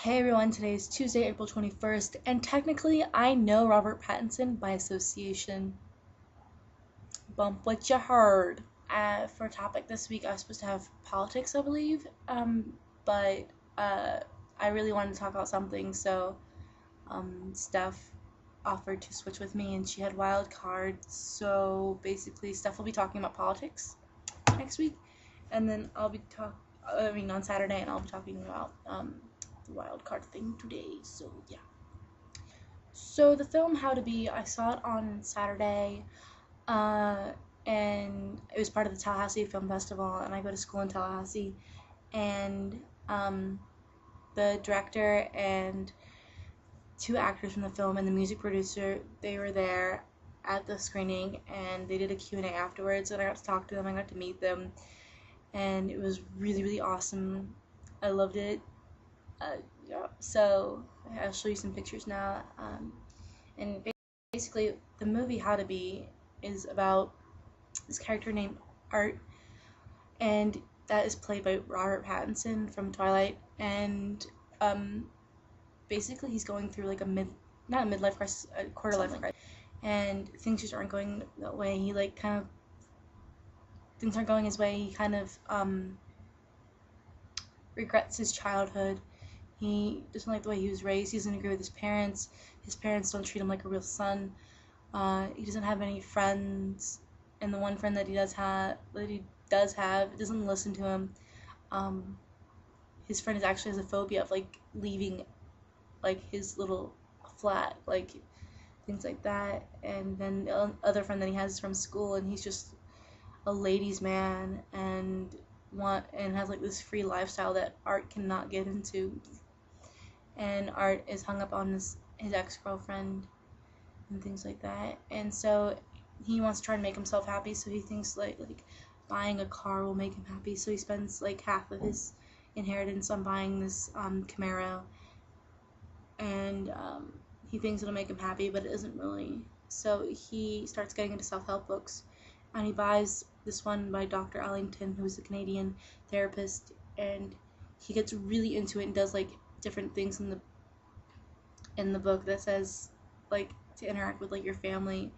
Hey everyone, today is Tuesday, April 21st, and technically I know Robert Pattinson by association. Bump what you heard. For a topic this week, I was supposed to have politics, I believe, but I really wanted to talk about something, so Steph offered to switch with me, and she had wild cards, so basically Steph will be talking about politics next week, and then on Saturday, and I'll be talking about the wild card thing today. So yeah. So the film How to Be, I saw it on Saturday, uh, and it was part of the Tallahassee Film Festival, and I go to school in Tallahassee, and the director and two actors from the film and the music producer, they were there at the screening, and they did a Q&A afterwards, and I got to talk to them, I got to meet them, and it was really, really awesome. I loved it. Yeah, so I'll show you some pictures now. And basically, the movie How to Be is about this character named Art, and that is played by Robert Pattinson from Twilight. And basically, he's going through like not a midlife crisis, a quarter life crisis, and things just aren't going that way. Things aren't going his way. He kind of regrets his childhood. He doesn't like the way he was raised. He doesn't agree with his parents. His parents don't treat him like a real son. He doesn't have any friends, and the one friend that he does have doesn't listen to him. His friend actually has a phobia of like leaving, like his little flat, like things like that. And then the other friend that he has is from school, and he's just a ladies' man and has like this free lifestyle that Art cannot get into. And Art is hung up on his ex-girlfriend and things like that, and so he wants to try and make himself happy, so he thinks like buying a car will make him happy, so he spends like half of his inheritance on buying this Camaro, and he thinks it'll make him happy, but it isn't really. So he starts getting into self-help books, and he buys this one by Dr. Ellington, who's a Canadian therapist, and he gets really into it and does like different things in the book that says like to interact with like your family,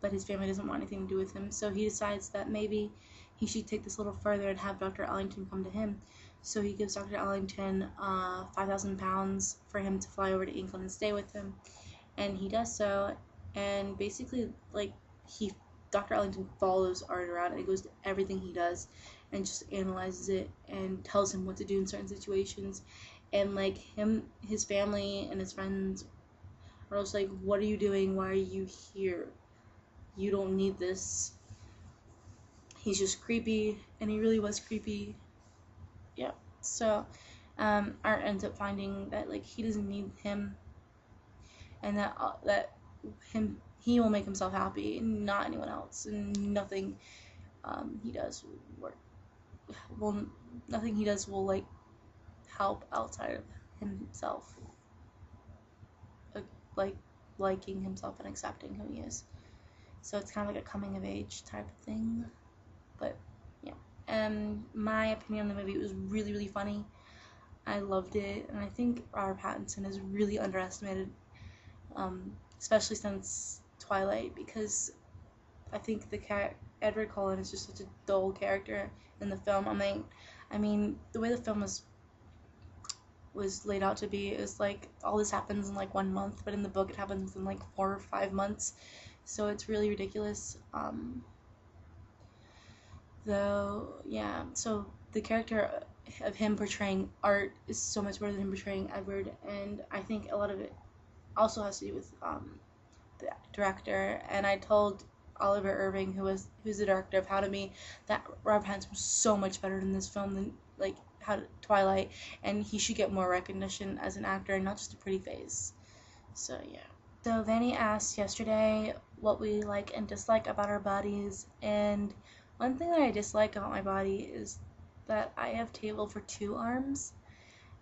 but his family doesn't want anything to do with him, so he decides that maybe he should take this a little further and have Dr. Ellington come to him. So he gives Dr. Ellington £5,000 for him to fly over to England and stay with him, and he does so, and basically like Dr. Ellington follows Art around, and he goes to everything he does and just analyzes it and tells him what to do in certain situations. And like his family and his friends are also like, what are you doing? Why are you here? You don't need this. He's just creepy, and he really was creepy. Yeah. So Art ends up finding that like he doesn't need him, and that he will make himself happy, and not anyone else, and nothing he does will like help outside of himself, like liking himself and accepting who he is. So it's kind of like a coming of age type of thing. But yeah, my opinion on the movie, it was really, really funny. I loved it, and I think Robert Pattinson is really underestimated, especially since Twilight, because I think Edward Cullen is just such a dull character in the film. I mean, the way the film was laid out to be is like all this happens in like 1 month, but in the book it happens in like 4 or 5 months, so it's really ridiculous. Though, yeah, so the character of him portraying Art is so much better than him portraying Edward, and I think a lot of it also has to do with the director. And I told Oliver Irving, who's the director of How to Be, that Robert Pattinson was so much better in this film than like Twilight, and he should get more recognition as an actor and not just a pretty face. So yeah. So Vanny asked yesterday what we like and dislike about our bodies, and one thing that I dislike about my body is that I have table for 2 arms,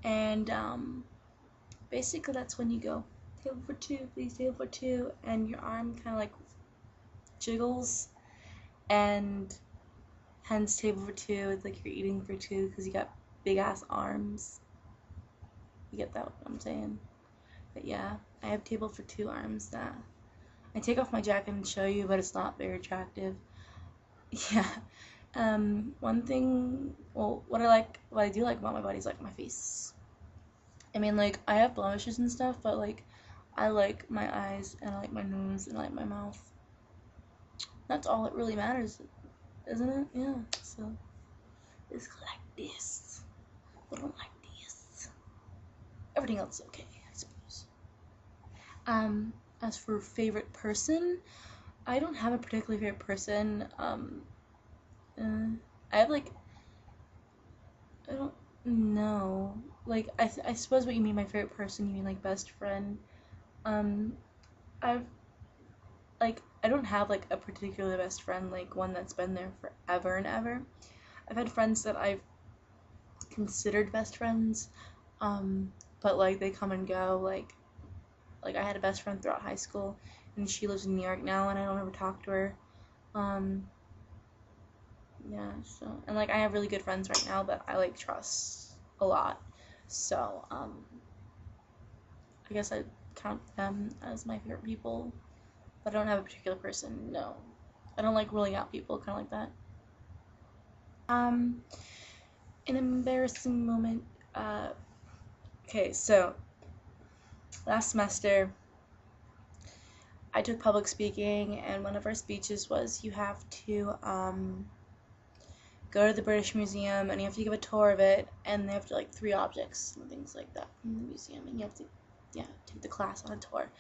and basically that's when you go table for 2, please, table for 2, and your arm kind of like jiggles, and hence table for 2. It's like you're eating for 2 because you got big ass arms. get that what I'm saying? But yeah, I have table for 2 arms that I take off my jacket and show you, but it's not very attractive. Yeah. One thing, well, what I do like about my body is like my face. I mean, like, I have blemishes and stuff, but like, I like my eyes and I like my nose and I like my mouth. That's all that really matters, isn't it? Yeah. So it's like this. I don't like this. Everything else is okay, I suppose. As for favorite person, I don't have a particularly favorite person. I have like, I don't know. Like, I suppose what you mean by favorite person, you mean like best friend. I've like, I don't have like a particular best friend, like one that's been there forever and ever. I've had friends that I've considered best friends, but like they come and go. Like I had a best friend throughout high school, and she lives in New York now, and I don't ever talk to her. Yeah, so, and like I have really good friends right now that I like trust a lot. So, I guess I count them as my favorite people, but I don't have a particular person. No, I don't like ruling out people, kind of like that. An embarrassing moment. Okay, so last semester I took public speaking, and one of our speeches was you have to go to the British Museum and you have to give a tour of it, and they have to like 3 objects and things like that from the museum, and you have to take the class on a tour.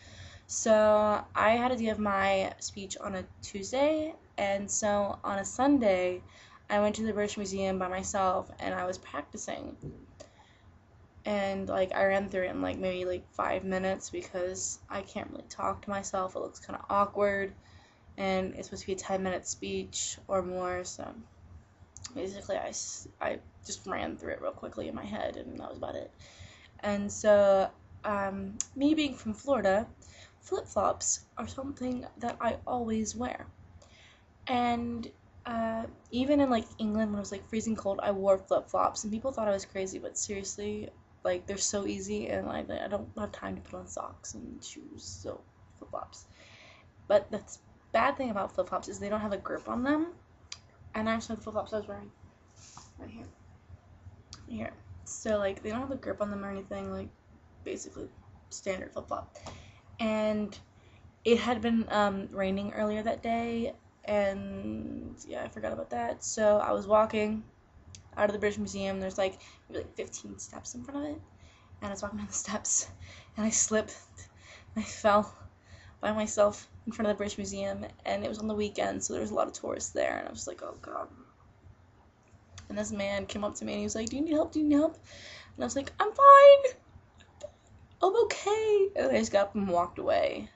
So I had to give my speech on a Tuesday, and so on a Sunday I went to the British Museum by myself and I was practicing, and like I ran through it in like maybe like 5 minutes because I can't really talk to myself. It looks kind of awkward, and it's supposed to be a 10-minute speech or more, so basically I just ran through it real quickly in my head, and that was about it. And so me being from Florida, flip-flops are something that I always wear. And even in like England when it was like freezing cold, I wore flip-flops, and people thought I was crazy, but seriously, like they're so easy, and I don't have time to put on socks and shoes, so flip-flops. But the bad thing about flip-flops is they don't have a grip on them. And I actually had the flip-flops I was wearing right here. Here. So like they don't have a grip on them or anything, like basically standard flip-flop. And it had been raining earlier that day, and yeah, I forgot about that. So I was walking out of the British Museum. There's like maybe like 15 steps in front of it, and I was walking down the steps and I slipped and I fell by myself in front of the British Museum, and it was on the weekend, so there was a lot of tourists there, and I was like, oh god. And this man came up to me and he was like, do you need help? And I was like, I'm fine, I'm okay. And I just got up and walked away.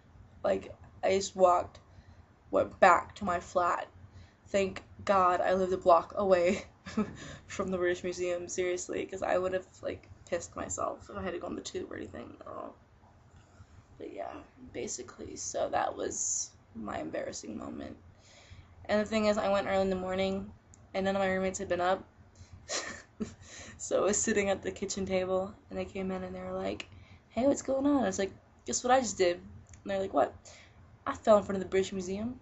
Like, I just went back to my flat. Thank God I lived a block away from the British Museum, seriously, because I would have like pissed myself if I had to go on the tube or anything. Oh. But yeah, basically, so that was my embarrassing moment. And the thing is, I went early in the morning, and none of my roommates had been up. So I was sitting at the kitchen table, and they came in and they were like, hey, what's going on? I was like, guess what I just did? And they're like, what? I fell in front of the British Museum.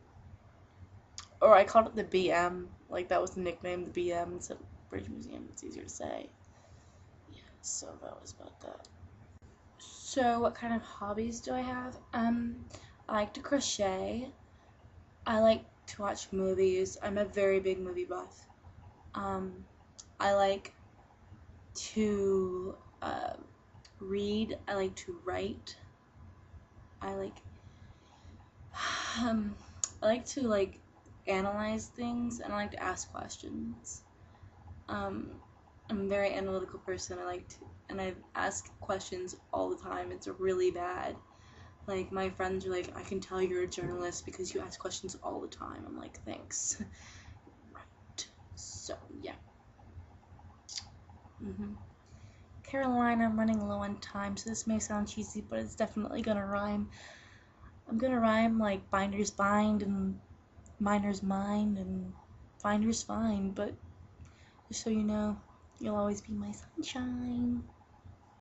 Or I called it the BM, like that was the nickname, the BM, instead of British Museum. It's easier to say. Yeah, so that was about that. So what kind of hobbies do I have? I like to crochet. I like to watch movies. I'm a very big movie buff. I like to read. I like to write. I like to like analyze things, and I like to ask questions. I'm a very analytical person. And I ask questions all the time. It's really bad. Like, my friends are like, I can tell you're a journalist because you ask questions all the time. I'm like, thanks. Right. So, yeah. Caroline, I'm running low on time, so this may sound cheesy, but it's definitely gonna rhyme. I'm gonna rhyme like binders bind and miners mind and finders find, but just so you know, you'll always be my sunshine.